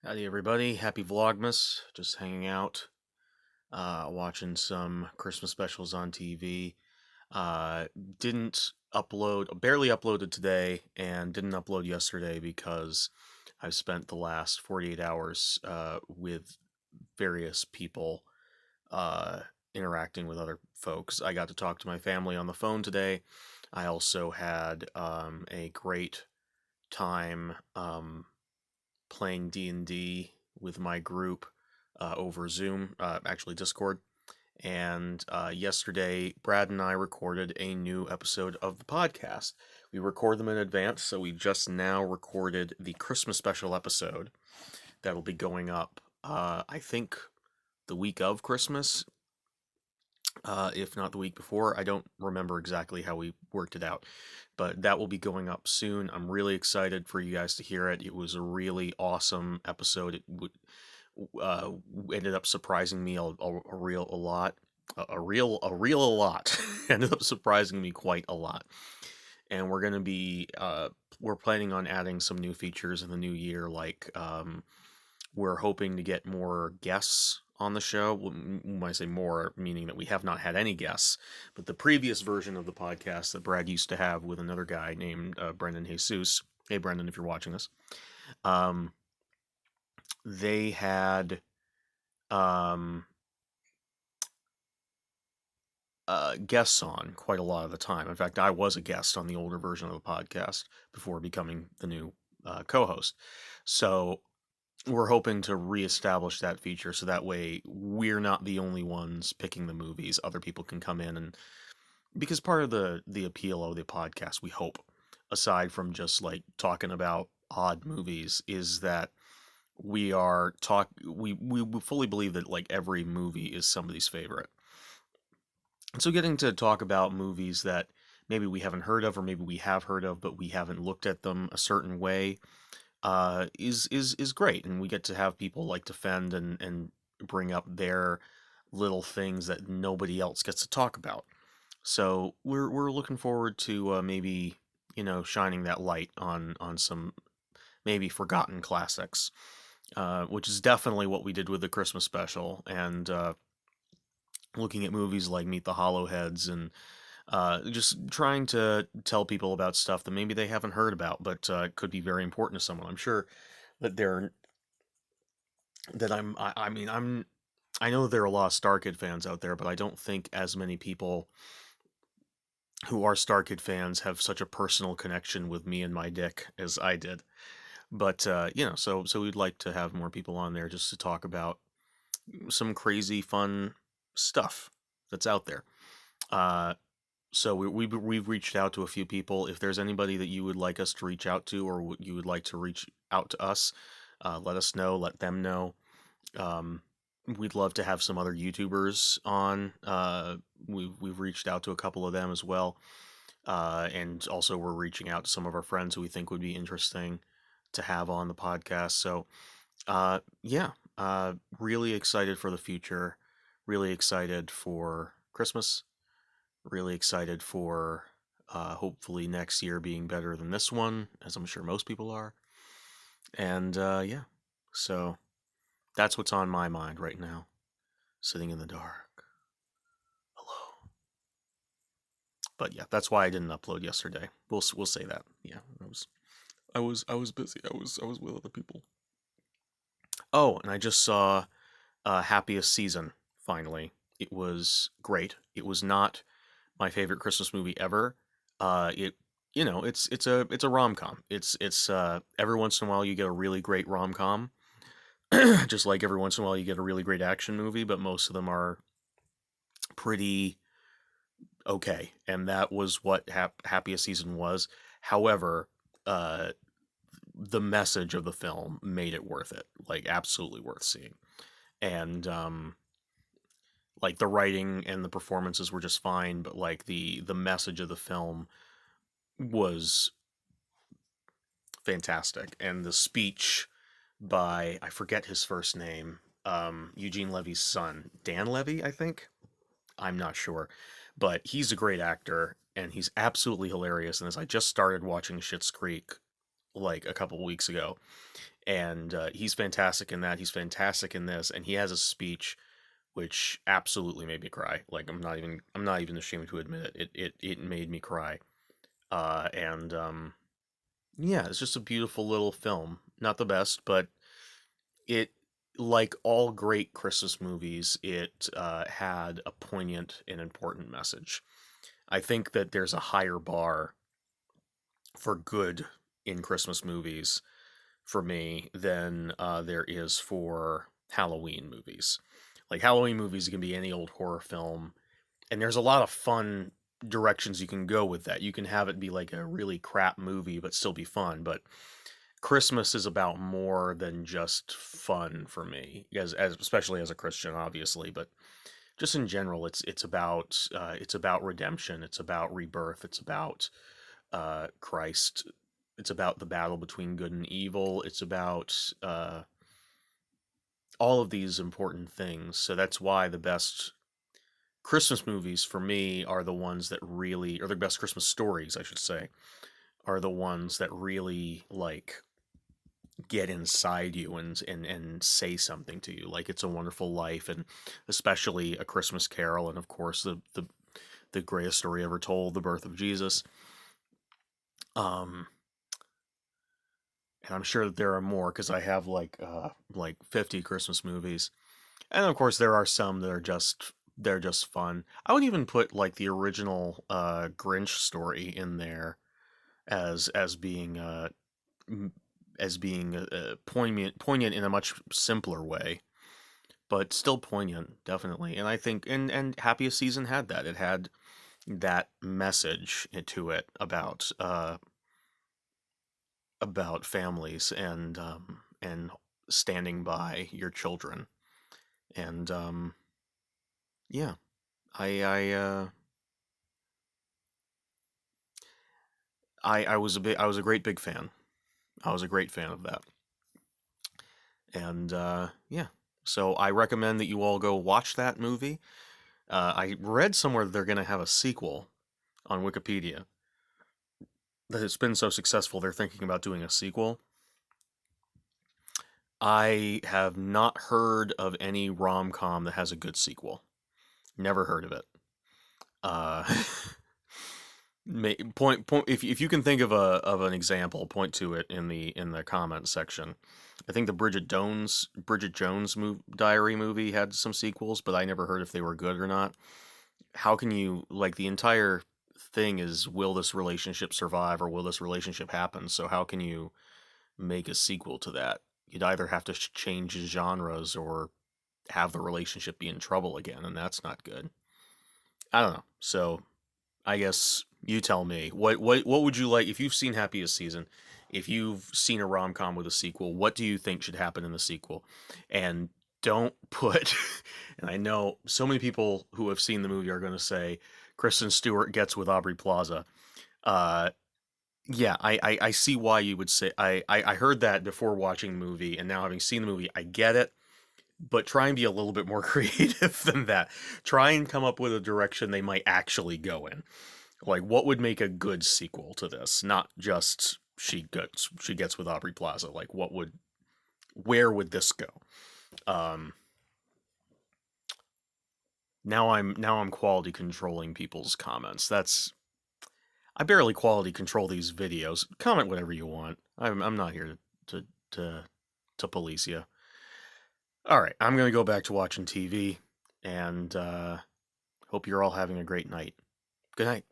Howdy, everybody. Happy Vlogmas. Just hanging out, watching some Christmas specials on TV. Uh, didn't barely uploaded today, and didn't upload yesterday because I've spent the last 48 hours with various people, uh, interacting with other folks. I got to talk to my family on the phone today. I also had a great time playing D&D with my group over Zoom, actually Discord. And yesterday, Brad and I recorded a new episode of the podcast. We record them in advance, so we just now recorded the Christmas special episode that'll be going up, I think, the week of Christmas, if not the week before. I don't remember exactly how we worked it out, but that will be going up soon. I'm really excited for you guys to hear it. It was a really awesome episode. Uh, Ended up surprising me a lot. A lot. Ended up surprising me quite a lot. And we're planning on adding some new features in the new year, like we're hoping to get more guests on the show. When I say more, meaning that we have not had any guests, but the previous version of the podcast that Brad used to have with another guy named Brendan Jesus. Hey, Brendan, if you're watching this, um, they had um, guests on quite a lot of the time. In fact, I was a guest on the older version of the podcast before becoming the new co-host. So we're hoping to reestablish that feature so that way we're not the only ones picking the movies. Other people can come in, and because part of the appeal of the podcast, we hope, aside from just like talking about odd movies, is that we fully believe that like every movie is somebody's favorite. And so getting to talk about movies that maybe we haven't heard of or maybe we have heard of but we haven't looked at them a certain way is great, and we get to have people like defend and bring up their little things that nobody else gets to talk about. So we're looking forward to maybe shining that light on some maybe forgotten classics, which is definitely what we did with the Christmas special, and looking at movies like Meet the Hollowheads and just trying to tell people about stuff that maybe they haven't heard about, but could be very important to someone. I'm sure that they're that I mean I know there are a lot of Star Kid fans out there, but I don't think as many people who are Star Kid fans have such a personal connection with me and my dick as I did. But so we'd like to have more people on there just to talk about some crazy fun stuff that's out there. Uh, So we've reached out to a few people. If there's anybody that you would like us to reach out to, or you would like to reach out to us, let us know. Let them know. Um, we'd love to have some other YouTubers on. We've reached out to a couple of them as well, and also we're reaching out to some of our friends who we think would be interesting to have on the podcast. So yeah, really excited for the future. Really excited for Christmas. Really excited for hopefully next year being better than this one, as I'm sure most people are. And yeah, so that's what's on my mind right now. Sitting in the dark, alone. But yeah, that's why I didn't upload yesterday. We'll say that. Yeah, I was busy. I was with other people. Oh, and I just saw Happiest Season finally. It was great. It was not my favorite Christmas movie ever. It it's a rom com. It's every once in a while you get a really great rom com, just like every once in a while you get a really great action movie, but most of them are pretty okay. And that was what Happiest Season was. However, uh, the message of the film made it worth it, like absolutely worth seeing. And like the writing and the performances were just fine, but like the message of the film was fantastic. And the speech by, I forget his first name, Eugene Levy's son, Dan Levy, I think. I'm not sure, but he's a great actor and he's absolutely hilarious in this. I just started watching Schitt's Creek like a couple weeks ago, and he's fantastic in that. He's fantastic in this, and he has a speech which absolutely made me cry. Like I'm not even ashamed to admit it. It made me cry. And Yeah, it's just a beautiful little film. Not the best, but it, like all great Christmas movies, it had a poignant and important message. I think that there's a higher bar for good in Christmas movies for me than there is for Halloween movies. Like Halloween movies can be any old horror film, and there's a lot of fun directions you can go with that. You can have it be like a really crap movie but still be fun, but Christmas is about more than just fun for me, as especially as a Christian, obviously, but just in general, it's about redemption, it's about rebirth, it's about Christ, it's about the battle between good and evil, it's about all of these important things. So that's why the best Christmas movies for me are the ones that really, or the best Christmas stories, I should say, are the ones that really like get inside you and say something to you. Like It's a Wonderful Life, and especially A Christmas Carol, and of course the greatest story ever told, The Birth of Jesus. Um, and I'm sure that there are more because I have like 50 Christmas movies, and of course there are some that are they're just fun. I would even put like the original Grinch story in there as being m- as being poignant in a much simpler way, but still poignant, definitely. And I think and Happiest Season had that. It had that message to it about families and standing by your children. And yeah, I was a great big fan. I was a great fan of that. And yeah, so I recommend that you all go watch that movie. I read somewhere that they're going to have a sequel on Wikipedia. That it's been so successful, they're thinking about doing a sequel. I have not heard of any rom com that has a good sequel. Never heard of it. Uh, point. If you can think of an example, point to it in the comment section. I think the Bridget Jones Diary movie had some sequels, but I never heard if they were good or not. How can you like the entire thing is will this relationship survive or will this relationship happen? So how can you make a sequel to that? You'd either have to change genres or have the relationship be in trouble again, and that's not good. I don't know. So I guess you tell me what would you like if you've seen Happiest Season, if you've seen a rom com with a sequel, what do you think should happen in the sequel? And don't put, and I know so many people who have seen the movie are going to say Kristen Stewart gets with Aubrey Plaza. Uh, yeah, I see why you would say I heard that before watching the movie, and now having seen the movie, I get it. But try and be a little bit more creative than that. Try and come up with a direction they might actually go in. Like, what would make a good sequel to this? Not just she gets with Aubrey Plaza. Like, where would this go? Um, now I'm quality controlling people's comments. That's I barely quality control these videos. Comment whatever you want. I'm not here to to to police you. All right, I'm gonna go back to watching TV, and hope you're all having a great night. Good night.